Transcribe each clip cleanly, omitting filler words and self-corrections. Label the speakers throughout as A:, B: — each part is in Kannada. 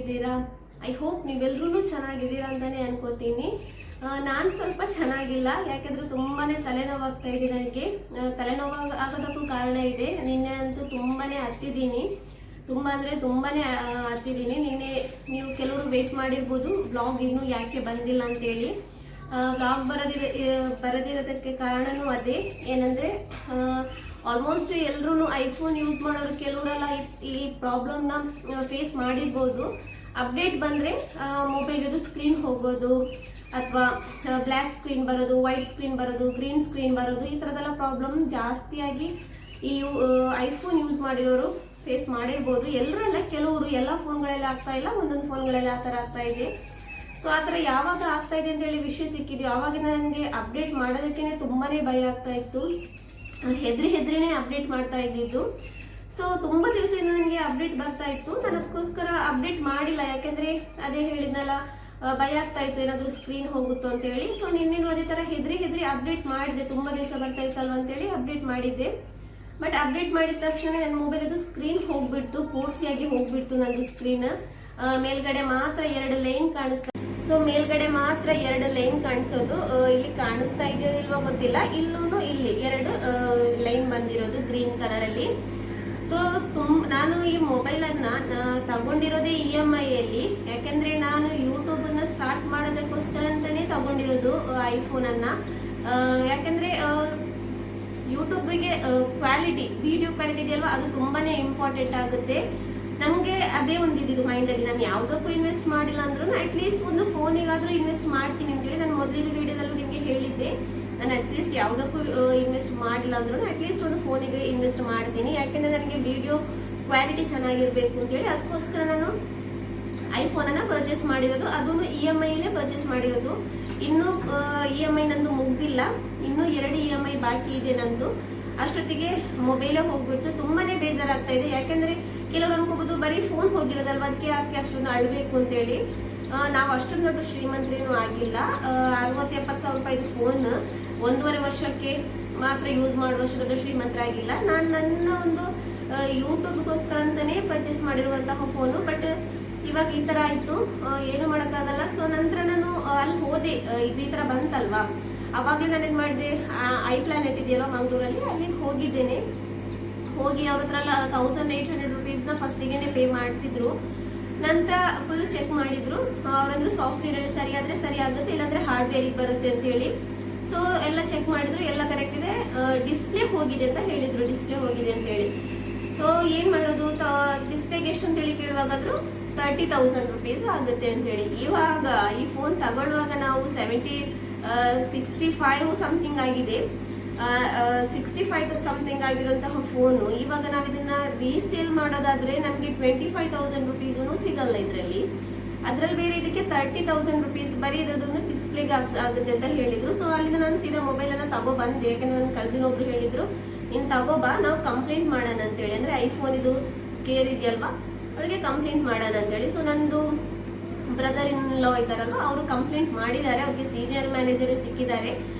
A: ಹೇಗಿದ್ದೀರಾ? ಐ ಹೋಪ್ ನೀವೆಲ್ಲರೂ ಚೆನ್ನಾಗಿದ್ದೀರಾ ಅಂತಾನೆ ಅನ್ಕೋತೀನಿ. ನಾನು ಸ್ವಲ್ಪ ಚೆನ್ನಾಗಿಲ್ಲ, ಯಾಕೆಂದ್ರೆ ತುಂಬಾನೇ ತಲೆನೋವಾಗ್ತಾ ಇದೆ. ನನಗೆ ತಲೆನೋವು ಆಗೋದಕ್ಕೂ ಕಾರಣ ಇದೆ. ನಿನ್ನೆ ಅಂತೂ ತುಂಬಾನೇ ಹತ್ತಿದ್ದೀನಿ, ತುಂಬಾನೇ ಹತ್ತಿದ್ದೀನಿ. ನಿನ್ನೆ ನೀವು ಕೆಲವರು ವೇಟ್ ಮಾಡಿರ್ಬೋದು ಬ್ಲಾಗ್ ಇನ್ನೂ ಯಾಕೆ ಬಂದಿಲ್ಲ ಅಂತೇಳಿ. ಬ್ಲಾಗ್ ಬರದಿರೋದಕ್ಕೆ ಕಾರಣನೂ ಅದೇ. ಏನಂದ್ರೆ ಆಲ್ಮೋಸ್ಟ್ ಎಲ್ಲರೂ ಐಫೋನ್ ಯೂಸ್ ಮಾಡೋರು ಕೆಲವರೆಲ್ಲ ಈ ಪ್ರಾಬ್ಲಮ್ನ ಫೇಸ್ ಮಾಡಿರ್ಬೋದು. ಅಪ್ಡೇಟ್ ಬಂದರೆ ಮೊಬೈಲದು ಸ್ಕ್ರೀನ್ ಹೋಗೋದು, ಅಥವಾ ಬ್ಲ್ಯಾಕ್ ಸ್ಕ್ರೀನ್ ಬರೋದು, ವೈಟ್ ಸ್ಕ್ರೀನ್ ಬರೋದು, ಗ್ರೀನ್ ಸ್ಕ್ರೀನ್ ಬರೋದು, ಈ ಥರದೆಲ್ಲ ಪ್ರಾಬ್ಲಮ್ ಜಾಸ್ತಿಯಾಗಿ ಈ ಐಫೋನ್ ಯೂಸ್ ಮಾಡಿರೋರು ಫೇಸ್ ಮಾಡಿರ್ಬೋದು. ಎಲ್ಲರಲ್ಲ, ಕೆಲವರು ಎಲ್ಲ ಫೋನ್ಗಳಲ್ಲಿ ಆಗ್ತಾ ಇಲ್ಲ, ಒಂದೊಂದು ಫೋನ್ಗಳಲ್ಲಿ ಆ ಥರ ಆಗ್ತಾ ಇದೆ. ಸೊ ಆ ಥರ ಯಾವಾಗ ಆಗ್ತಾ ಇದೆ ಅಂತೇಳಿ ವಿಷಯ ಸಿಕ್ಕಿದ್ಯೋ ಆವಾಗಿನ ನನಗೆ ಅಪ್ಡೇಟ್ ಮಾಡೋದಕ್ಕೇ ತುಂಬಾನೇ ಭಯ ಆಗ್ತಾ ಇತ್ತು. ಹೆದ್ರಿನೇ ಅಪ್ಡೇಟ್ ಮಾಡ್ತಾ ಇದ್ದಿದ್ದು. ಸೊ ತುಂಬ ದಿವಸದಿಂದ ನನಗೆ ಅಪ್ಡೇಟ್ ಬರ್ತಾ ಇತ್ತು. ನಾನು ಅದಕ್ಕೋಸ್ಕರ ಅಪ್ಡೇಟ್ ಮಾಡಿಲ್ಲ, ಯಾಕೆಂದ್ರೆ ಅದೇ ಹೇಳಿದ್ನಲ್ಲ, ಭಯ ಆಗ್ತಾ ಇತ್ತು ಏನಾದರೂ ಸ್ಕ್ರೀನ್ ಹೋಗುತ್ತೋ ಅಂತೇಳಿ. ಸೊ ನಿನ್ನೇನು ಅದೇ ಥರ ಹೆದ್ರಿ ಅಪ್ಡೇಟ್ ಮಾಡಿದೆ. ತುಂಬ ದಿವಸ ಬರ್ತಾ ಇತ್ತಲ್ವ ಅಂತೇಳಿ ಅಪ್ಡೇಟ್ ಮಾಡಿದ್ದೆ. ಬಟ್ ಅಪ್ಡೇಟ್ ಮಾಡಿದ ತಕ್ಷಣ ನನ್ನ ಮೊಬೈಲದು ಸ್ಕ್ರೀನ್ ಹೋಗ್ಬಿಡ್ತು, ಪೂರ್ತಿಯಾಗಿ ಹೋಗ್ಬಿಡ್ತು. ನಂದು ಸ್ಕ್ರೀನ್ ಮೇಲ್ಗಡೆ ಮಾತ್ರ 2 ಲೈನ್ ಕಾಣಿಸ್ತಾ. ಸೊ ಮೇಲ್ಗಡೆ ಮಾತ್ರ 2 ಲೈನ್ ಕಾಣಿಸೋದು. ಇಲ್ಲಿ ಕಾಣಿಸ್ತಾ ಇದೆಯೋ ಇಲ್ವೋ ಗೊತ್ತಿಲ್ಲ. ಇಲ್ಲಿ 2 ಲೈನ್ ಬಂದಿರೋದು ಗ್ರೀನ್ ಕಲರ್ ಅಲ್ಲಿ. ಸೊ ನಾನು ಈ ಮೊಬೈಲನ್ನ ತಗೊಂಡಿರೋದೇ EMI ಅಲ್ಲಿ, ಯಾಕೆಂದ್ರೆ ನಾನು ಯೂಟ್ಯೂಬ್ ಅನ್ನ ಸ್ಟಾರ್ಟ್ ಮಾಡೋದಕ್ಕೋಸ್ಕರ ಅಂತಾನೆ ತಗೊಂಡಿರೋದು ಐಫೋನ್ ಅನ್ನ. ಯಾಕೆಂದ್ರೆ ಯೂಟ್ಯೂಬ್ಗೆ ಕ್ವಾಲಿಟಿ, ವಿಡಿಯೋ ಕ್ವಾಲಿಟಿ ಇದೆಯಲ್ವಾ, ಅದು ತುಂಬಾನೇ ಇಂಪಾರ್ಟೆಂಟ್ ಆಗುತ್ತೆ. ನನಗೆ ಅದೇ ಒಂದಿದ್ದು ಮೈಂಡಲ್ಲಿ, ನಾನು ಯಾವುದಕ್ಕೂ ಇನ್ವೆಸ್ಟ್ ಮಾಡಿಲ್ಲ ಅಂದ್ರೂ ಅಟ್ಲೀಸ್ಟ್ ಒಂದು ಫೋನಿಗಾದರೂ ಇನ್ವೆಸ್ಟ್ ಮಾಡ್ತೀನಿ ಅಂತೇಳಿ ನಾನು ಮೊದಲಿನ ವಿಡಿಯೋದಲ್ಲೂ ನಿಮಗೆ ಹೇಳಿದ್ದೆ. ನಾನು ಅಟ್ಲೀಸ್ಟ್ ಯಾವುದಕ್ಕೂ ಇನ್ವೆಸ್ಟ್ ಮಾಡಿಲ್ಲ ಅಂದ್ರೂ ಅಟ್ಲೀಸ್ಟ್ ಒಂದು ಫೋನಿಗೆ ಇನ್ವೆಸ್ಟ್ ಮಾಡ್ತೀನಿ, ಯಾಕೆಂದರೆ ನನಗೆ ವಿಡಿಯೋ ಕ್ವಾಲಿಟಿ ಚೆನ್ನಾಗಿರಬೇಕು ಅಂತೇಳಿ. ಅದಕ್ಕೋಸ್ಕರ ನಾನು ಐಫೋನನ್ನು ಪರ್ಚೇಸ್ ಮಾಡಿರೋದು, ಅದೂ EMIಲೇ ಪರ್ಚೇಸ್ ಮಾಡಿರೋದು. ಇನ್ನೂ EMI ನಂದು ಮುಗ್ದಿಲ್ಲ, ಇನ್ನೂ 2 EMI ಬಾಕಿ ಇದೆ ನಂದು. ಅಷ್ಟೊತ್ತಿಗೆ ಮೊಬೈಲೇ ಹೋಗ್ಬಿಟ್ಟು ತುಂಬಾನೇ ಬೇಜಾರಾಗ್ತಾ ಇದೆ. ಯಾಕೆಂದ್ರೆ ಕೆಲವರು ಅನ್ಕೋಬಹುದು ಬರೀ ಫೋನ್ ಹೋಗಿರೋದಲ್ವ, ಅದಕ್ಕೆ ಯಾಕೆ ಅಷ್ಟೊಂದು ಅಳ್ಬೇಕು ಅಂತೇಳಿ. ನಾವು ಅಷ್ಟೊಂದು ದೊಡ್ಡ ಶ್ರೀಮಂತರೇನು ಆಗಿಲ್ಲ. 60-70 ಸಾವಿರ ರೂಪಾಯಿದು ಫೋನ್ 1.5 ವರ್ಷಕ್ಕೆ ಮಾತ್ರ ಯೂಸ್ ಮಾಡುವಷ್ಟು ದೊಡ್ಡ ಶ್ರೀಮಂತರಾಗಿಲ್ಲ. ನಾನು ನನ್ನ ಒಂದು ಯೂಟ್ಯೂಬ್ಗೋಸ್ಕರ ಅಂತಾನೆ ಪರ್ಚೇಸ್ ಮಾಡಿರುವಂತಹ ಫೋನು. ಬಟ್ ಇವಾಗ ಈ ತರ ಆಯ್ತು, ಏನು ಮಾಡೋಕ್ಕಾಗಲ್ಲ. ಸೊ ನಂತರ ನಾನು ಅಲ್ಲಿ ಹೋದೆ, ಇದು ಈ ತರ ಬಂತಲ್ವಾ, ಅವಾಗಲೇ ನಾನೇನು ಮಾಡಿದೆ, iPlanet ಇದೆಯಲ್ಲ ಮಂಗಳೂರಲ್ಲಿ, ಅಲ್ಲಿಗೆ ಹೋಗಿದ್ದೇನೆ. ಹೋಗಿ ಅವ್ರ ಹತ್ರ 1800 ರುಪೀಸ್ನ ಫಸ್ಟಿಗೆ ಪೇ ಮಾಡಿಸಿದ್ರು. ನಂತರ ಫುಲ್ ಚೆಕ್ ಮಾಡಿದ್ರು. ಅವರಂದ್ರು ಸಾಫ್ಟ್ವೇರಲ್ಲಿ ಸರಿ ಆದರೆ ಸರಿ ಆಗುತ್ತೆ, ಇಲ್ಲಾಂದ್ರೆ ಹಾರ್ಡ್ವೇರಿಗೆ ಬರುತ್ತೆ ಅಂತೇಳಿ. ಸೊ ಎಲ್ಲ ಚೆಕ್ ಮಾಡಿದ್ರು, ಎಲ್ಲ ಕರೆಕ್ಟ್ ಇದೆ. ಡಿಸ್ಪ್ಲೇ ಹೋಗಿದೆ ಅಂತ ಹೇಳಿದ್ರು, ಡಿಸ್ಪ್ಲೇ ಹೋಗಿದೆ ಅಂತೇಳಿ. ಸೊ ಏನು ಮಾಡೋದು, ಡಿಸ್ಪ್ಲೇಗೆ ಎಷ್ಟು ಅಂತೇಳಿ ಕೇಳುವಾಗಾದ್ರು 30,000 ರುಪೀಸ್ ಆಗುತ್ತೆ ಅಂತೇಳಿ. ಇವಾಗ ಈ ಫೋನ್ ತಗೊಳ್ಳುವಾಗ ನಾವು 65 ಸಮಥಿಂಗ್ ಆಗಿದೆ, 65 ಸಮಥಿಂಗ್ ಆಗಿರುವಂತಹ ಫೋನು. ಇವಾಗ ನಾವು ಇದನ್ನ ರೀಸೇಲ್ ಮಾಡೋದಾದ್ರೆ ನಮಗೆ 25,000 ರುಪೀಸೂ ಸಿಗಲ್ಲ ಇದರಲ್ಲಿ. ಅದ್ರಲ್ಲಿ ಬೇರೆ ಇದಕ್ಕೆ 30,000 ರುಪೀಸ್ ಬರೀ ಇದ್ರದ್ದೊಂದು ಡಿಸ್ಪ್ಲೇಗೆ ಆಗುತ್ತೆ ಅಂತ ಹೇಳಿದ್ರು. ಸೊ ಅಲ್ಲಿಂದ ನಾನು ಸೀದಾ ಮೊಬೈಲನ್ನು ತಗೊಬಂದೆ, ಯಾಕಂದ್ರೆ ನನ್ನ ಕಸಿನ್ ಒಬ್ರು ಹೇಳಿದ್ರು, ನೀನು ತಗೋಬಾ, ನಾವು ಕಂಪ್ಲೇಂಟ್ ಮಾಡೋಣ ಅಂತೇಳಿ. ಅಂದ್ರೆ ಐಫೋನ್ ಇದು ಕೇರ್ ಇದೆಯಲ್ವಾ, ಅವ್ರಿಗೆ ಕಂಪ್ಲೇಂಟ್ ಮಾಡೋಣ ಅಂತೇಳಿ. ಸೊ ನಂದು ಬ್ರದರ್ ಇನ್ ಲಾ ಇದ್ದಾರಲ್ವ, ಅವರು ಕಂಪ್ಲೇಂಟ್ ಮಾಡಿದ್ದಾರೆ, ಅವ್ರಿಗೆ ಸೀನಿಯರ್ ಮ್ಯಾನೇಜರ್ ಸಿಕ್ಕಿದ್ದಾರೆ.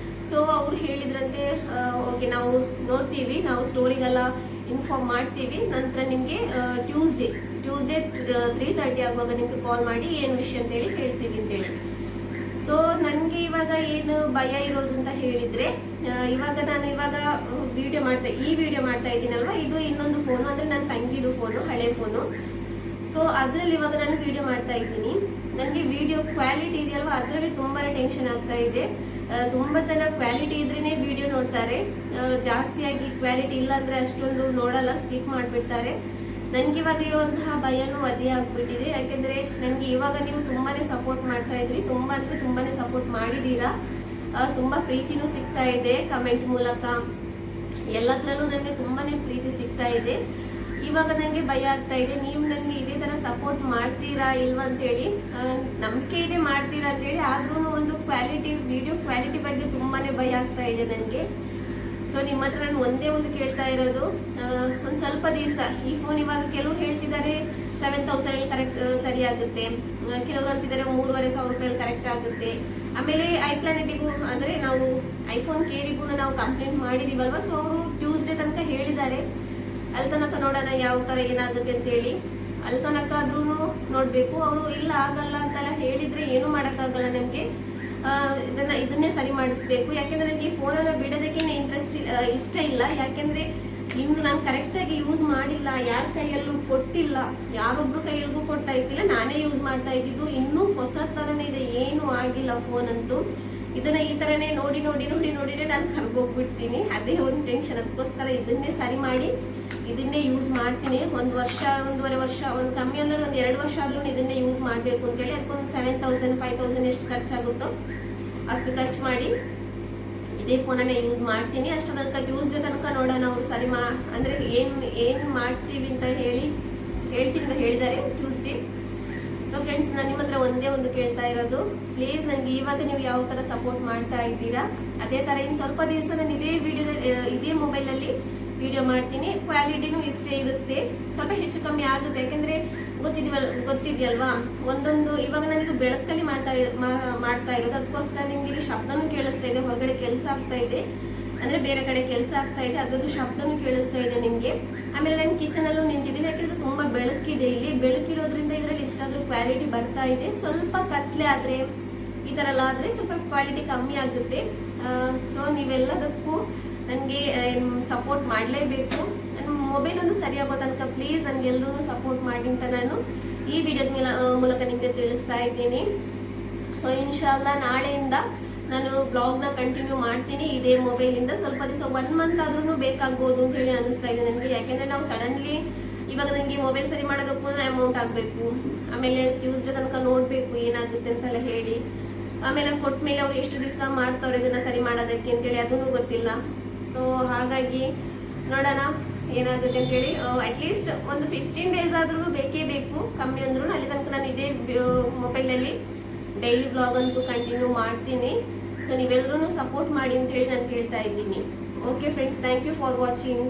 A: ಸೊ ಅವ್ರು ಹೇಳಿದ್ರಂತೆ, ಓಕೆ ನಾವು ನೋಡ್ತೀವಿ, ನಾವು ಸ್ಟೋರಿಗೆಲ್ಲ ಇನ್ಫಾರ್ಮ್ ಮಾಡ್ತೀವಿ, ನಂತರ ನಿಮಗೆ ಟ್ಯೂಸ್ಡೇ 3:30 ಆಗುವಾಗ ನಿಮ್ಗೆ ಕಾಲ್ ಮಾಡಿ ಏನು ವಿಷಯ ಅಂತೇಳಿ ಹೇಳ್ತೀವಿ ಅಂತೇಳಿ. ಸೊ ನನಗೆ ಇವಾಗ ಏನು ಭಯ ಇರೋದು ಅಂತ ಹೇಳಿದ್ರೆ, ಇವಾಗ ನಾನು ಈ ವಿಡಿಯೋ ಮಾಡ್ತಾ ಇದ್ದೀನಲ್ವ, ಇದು ಇನ್ನೊಂದು ಫೋನು, ಅಂದ್ರೆ ನನ್ನ ತಂಗಿದು ಫೋನು, ಹಳೆ ಫೋನು. ಸೊ ಅದರಲ್ಲಿ ಇವಾಗ ನಾನು ವಿಡಿಯೋ ಮಾಡ್ತಾ ಇದ್ದೀನಿ. ನನಗೆ ವಿಡಿಯೋ ಕ್ವಾಲಿಟಿ ಇದೆಯಲ್ವಾ, ಅದರಲ್ಲಿ ತುಂಬಾ ಟೆನ್ಷನ್ ಆಗ್ತಾ ಇದೆ. ತುಂಬ ಜನ ಕ್ವಾಲಿಟಿ ಇದ್ರೇನೆ ವಿಡಿಯೋ ನೋಡ್ತಾರೆ, ಜಾಸ್ತಿಯಾಗಿ ಕ್ವಾಲಿಟಿ ಇಲ್ಲ ಅಂದ್ರೆ ಅಷ್ಟೊಂದು ನೋಡಲ್ಲ, ಸ್ಕಿಪ್ ಮಾಡಿಬಿಡ್ತಾರೆ. ನನಗಿವಾಗ ಇರುವಂತಹ ಭಯನೂ ಅದೇ ಆಗ್ಬಿಟ್ಟಿದೆ. ಯಾಕೆಂದ್ರೆ ನನಗೆ ಇವಾಗ ನೀವು ತುಂಬಾನೇ ಸಪೋರ್ಟ್ ಮಾಡ್ತಾ ಇದ್ರಿ, ತುಂಬಾನೇ ಸಪೋರ್ಟ್ ಮಾಡಿದ್ದೀರಾ. ತುಂಬ ಪ್ರೀತಿನೂ ಸಿಗ್ತಾ ಇದೆ ಕಮೆಂಟ್ ಮೂಲಕ, ಎಲ್ಲತ್ರಲ್ಲೂ ನನಗೆ ತುಂಬಾನೇ ಪ್ರೀತಿ ಸಿಗ್ತಾ ಇದೆ. ಇವಾಗ ನನಗೆ ಭಯ ಆಗ್ತಾ ಇದೆ, ನೀವು ನನಗೆ ಇದೇ ತರ ಸಪೋರ್ಟ್ ಮಾಡ್ತೀರಾ ಇಲ್ವಾ ಅಂತೇಳಿ. ನಂಬಿಕೆ ಇದೆ ಮಾಡ್ತೀರಾ ಅಂತೇಳಿ, ಆದ್ರೂ ಒಂದು ವಿಡಿಯೋ ಕ್ವಾಲಿಟಿ ಬಗ್ಗೆ ತುಂಬಾನೇ ಭಯ ಆಗ್ತಾ ಇದೆ ನನಗೆ. ಸೊ ನಿಮ್ಮ ಹತ್ರ ನಾನು ಒಂದೇ ಒಂದು ಕೇಳ್ತಾ ಇರೋದು, ಒಂದು ಸ್ವಲ್ಪ ದಿವಸ ಈ ಫೋನ್, ಇವಾಗ ಕೆಲವರು ಹೇಳ್ತಿದ್ದಾರೆ 7,000 ಕರೆಕ್ಟ್ ಸರಿ ಆಗುತ್ತೆ, ಕೆಲವರು ಅಂತಿದ್ದಾರೆ 3,500 ರೂಪಾಯಿ ಕರೆಕ್ಟ್ ಆಗುತ್ತೆ. ಆಮೇಲೆ iPlanetಗೂ ಅಂದ್ರೆ ನಾವು ಐಫೋನ್ ಕೇರಿಗೂ ನಾವು ಕಂಪ್ಲೇಂಟ್ ಮಾಡಿದೀವಲ್ವಾ, ಸೊ ಅವರು ಟ್ಯೂಸ್ಡೇ ತನಕ ಹೇಳಿದ್ದಾರೆ. ಅಲ್ಲಿ ತನಕ ನೋಡೋಣ ಯಾವ ತರ ಏನಾಗುತ್ತೆ ಅಂತೇಳಿ. ಅಲ್ಲಿ ತನಕ ಆದ್ರೂ ನೋಡಬೇಕು. ಅವರು ಇಲ್ಲ ಆಗಲ್ಲ ಅಂತೆಲ್ಲ ಹೇಳಿದರೆ ಏನೂ ಮಾಡೋಕ್ಕಾಗಲ್ಲ ನಮಗೆ. ಇದನ್ನೇ ಸರಿ ಮಾಡಿಸ್ಬೇಕು. ಯಾಕೆಂದರೆ ನನಗೆ ಈ ಫೋನನ್ನು ಬಿಡೋದಕ್ಕೆ ಇಷ್ಟ ಇಲ್ಲ. ಯಾಕೆಂದರೆ ಇನ್ನು ನಾನು ಕರೆಕ್ಟಾಗಿ ಯೂಸ್ ಮಾಡಿಲ್ಲ, ಯಾರ ಕೈಯಲ್ಲೂ ಕೊಟ್ಟಿಲ್ಲ, ಯಾರೊಬ್ರು ಕೈಯಲ್ಲಿಗೂ ಕೊಟ್ಟಾಯ್ತಿಲ್ಲ, ನಾನೇ ಯೂಸ್ ಮಾಡ್ತಾ ಇದ್ದಿದ್ದು. ಇನ್ನೂ ಹೊಸ ಥರನೇ ಇದೆ, ಏನೂ ಆಗಿಲ್ಲ ಫೋನ್ ಅಂತೂ. ಇದನ್ನ ಈ ಥರನೇ ನೋಡಿನೇ ನಾನು ಕರ್ಗೋಗ್ಬಿಡ್ತೀನಿ. ಅದೇ ಒಂದು ಟೆನ್ಷನ್. ಅದಕ್ಕೋಸ್ಕರ ಇದನ್ನೇ ಸರಿ ಮಾಡಿ ಇದನ್ನೇ ಯೂಸ್ ಮಾಡ್ತೀನಿ. 1 ವರ್ಷ 1.5 ವರ್ಷ, ಒಂದು ಕಮ್ಮಿ ಅಂದ್ರೆ 1-2 ವರ್ಷ ಆದ್ರೂ ಇದನ್ನೇ ಯೂಸ್ ಮಾಡಬೇಕು ಅಂತೇಳಿ ಅದಕ್ಕೊಂದು 7,000 5,000 ಎಷ್ಟು ಖರ್ಚಾಗುತ್ತೋ ಅಷ್ಟು ಖರ್ಚು ಮಾಡಿ ಇದೇ ಫೋನನ್ನೇ ಯೂಸ್ ಮಾಡ್ತೀನಿ. ಅಷ್ಟು ತನಕ ನೋಡೋಣ ಅವರು ಸರಿ ಅಂದರೆ ಏನು ಮಾಡ್ತೀವಿ ಅಂತ ಹೇಳ್ತೀನಿ ಅಂತ ಹೇಳಿದ್ದಾರೆ ಟ್ಯೂಸ್ಡೇ. ಸೊ ಫ್ರೆಂಡ್ಸ್, ನಾನು ನಿಮ್ಮ ಹತ್ರ ಒಂದೇ ಒಂದು ಕೇಳ್ತಾ ಇರೋದು, ಪ್ಲೀಸ್ ನನಗೆ ಇವಾಗ ನೀವು ಯಾವ ಥರ ಸಪೋರ್ಟ್ ಮಾಡ್ತಾ ಇದ್ದೀರಾ ಅದೇ ಥರ ಇನ್ನು ಸ್ವಲ್ಪ ದಿವಸ ನಾನು ಇದೇ ಮೊಬೈಲಲ್ಲಿ ವಿಡಿಯೋ ಮಾಡ್ತೀನಿ. ಕ್ವಾಲಿಟಿನೂ ಇಷ್ಟೇ ಇರುತ್ತೆ, ಸ್ವಲ್ಪ ಹೆಚ್ಚು ಕಮ್ಮಿ ಆಗುತ್ತೆ. ಯಾಕೆಂದರೆ ಗೊತ್ತಿದೆಯಲ್ವಾ, ಒಂದೊಂದು ಇವಾಗ ನಾನಿದು ಬೆಳಕಲ್ಲಿ ಮಾಡ್ತಾ ಇರೋದು. ಅದಕ್ಕೋಸ್ಕರ ನಿಮ್ಗೆ ಇಲ್ಲಿ ಶಬ್ದನೂ ಕೇಳಿಸ್ತಾ ಇದೆ, ಹೊರಗಡೆ ಕೆಲಸ ಆಗ್ತಾ ಇದೆ, ಅಂದರೆ ಬೇರೆ ಕಡೆ ಕೆಲಸ ಆಗ್ತಾ ಇದೆ, ಅದ್ರದ್ದು ಶಬ್ದನೂ ಕೇಳಿಸ್ತಾ ಇದೆ ನಿಮಗೆ. ಆಮೇಲೆ ನಾನು ಕಿಚನಲ್ಲೂ ನಿಂತಿದ್ದೀನಿ, ಯಾಕೆಂದರೆ ತುಂಬ ಬೆಳಕಿದೆ ಇಲ್ಲಿ. ಬೆಳಕಿರೋದ್ರಿಂದ ಇದರಲ್ಲಿ ಇಷ್ಟಾದರೂ ಕ್ವಾಲಿಟಿ ಬರ್ತಾ ಇದೆ. ಸ್ವಲ್ಪ ಕತ್ಲೆ ಆದರೆ ಈ ಥರ ಎಲ್ಲ ಆದರೆ ಸ್ವಲ್ಪ ಕ್ವಾಲಿಟಿ ಕಮ್ಮಿ ಆಗುತ್ತೆ. ಸೊ ನೀವೆಲ್ಲದಕ್ಕೂ ನನಗೆ ಸಪೋರ್ಟ್ ಮಾಡಲೇಬೇಕು. ನನ್ನ ಮೊಬೈಲ್ ಒಂದು ಸರಿಯಾಗೋ ತನಕ ಪ್ಲೀಸ್ ನನಗೆಲ್ಲರೂ ಸಪೋರ್ಟ್ ಮಾಡಿ ಅಂತ ನಾನು ಈ ವಿಡಿಯೋದ ಮೂಲಕ ನಿಮಗೆ ತಿಳಿಸ್ತಾ ಇದ್ದೀನಿ. ಸೊ ಇನ್ಶಾಲ್ಲಾ ನಾಳೆಯಿಂದ ನಾನು ಬ್ಲಾಗ್ನ ಕಂಟಿನ್ಯೂ ಮಾಡ್ತೀನಿ ಇದೇ ಮೊಬೈಲಿಂದ. ಸ್ವಲ್ಪ ದಿವಸ 1 ಮಂತ್ ಆದ್ರೂ ಬೇಕಾಗ್ಬೋದು ಅಂತ ಹೇಳಿ ಅನಿಸ್ತಾ ಇದೆ ನನಗೆ. ಯಾಕೆಂದರೆ ನಾವು ಸಡನ್ಲಿ ಇವಾಗ ನನಗೆ ಮೊಬೈಲ್ ಸರಿ ಮಾಡೋದಕ್ಕೂ ಅಮೌಂಟ್ ಆಗಬೇಕು, ಆಮೇಲೆ ಟ್ಯೂಸ್ಡೇ ತನಕ ನೋಡಬೇಕು ಏನಾಗುತ್ತೆ ಅಂತೆಲ್ಲ ಹೇಳಿ, ಆಮೇಲೆ ಕೊಟ್ಟ ಮೇಲೆ ಅವ್ರು ಎಷ್ಟು ದಿವಸ ಮಾಡ್ತಾವ್ರೆ ಇದನ್ನು ಸರಿ ಮಾಡೋದಕ್ಕೆ ಅಂತೇಳಿ ಅದೂ ಗೊತ್ತಿಲ್ಲ. ಸೊ ಹಾಗಾಗಿ ನೋಡೋಣ ಏನಾಗುತ್ತೆ ಅಂತೇಳಿ. ಅಟ್ಲೀಸ್ಟ್ ಒಂದು 15 ಡೇಸ್ ಆದ್ರೂ ಬೇಕೇ ಬೇಕು, ಕಮ್ಮಿ ಅಂದ್ರೂ. ಅಲ್ಲಿ ತನಕ ನಾನು ಇದೇ ಮೊಬೈಲಲ್ಲಿ ಡೈಲಿ ಬ್ಲಾಗ್ ಅಂತೂ ಕಂಟಿನ್ಯೂ ಮಾಡ್ತೀನಿ. ಸೊ ನೀವೆಲ್ಲರೂ ಸಪೋರ್ಟ್ ಮಾಡಿ ಅಂತೇಳಿ ನಾನು ಕೇಳ್ತಾ ಇದ್ದೀನಿ. Okay friends, thank you for watching.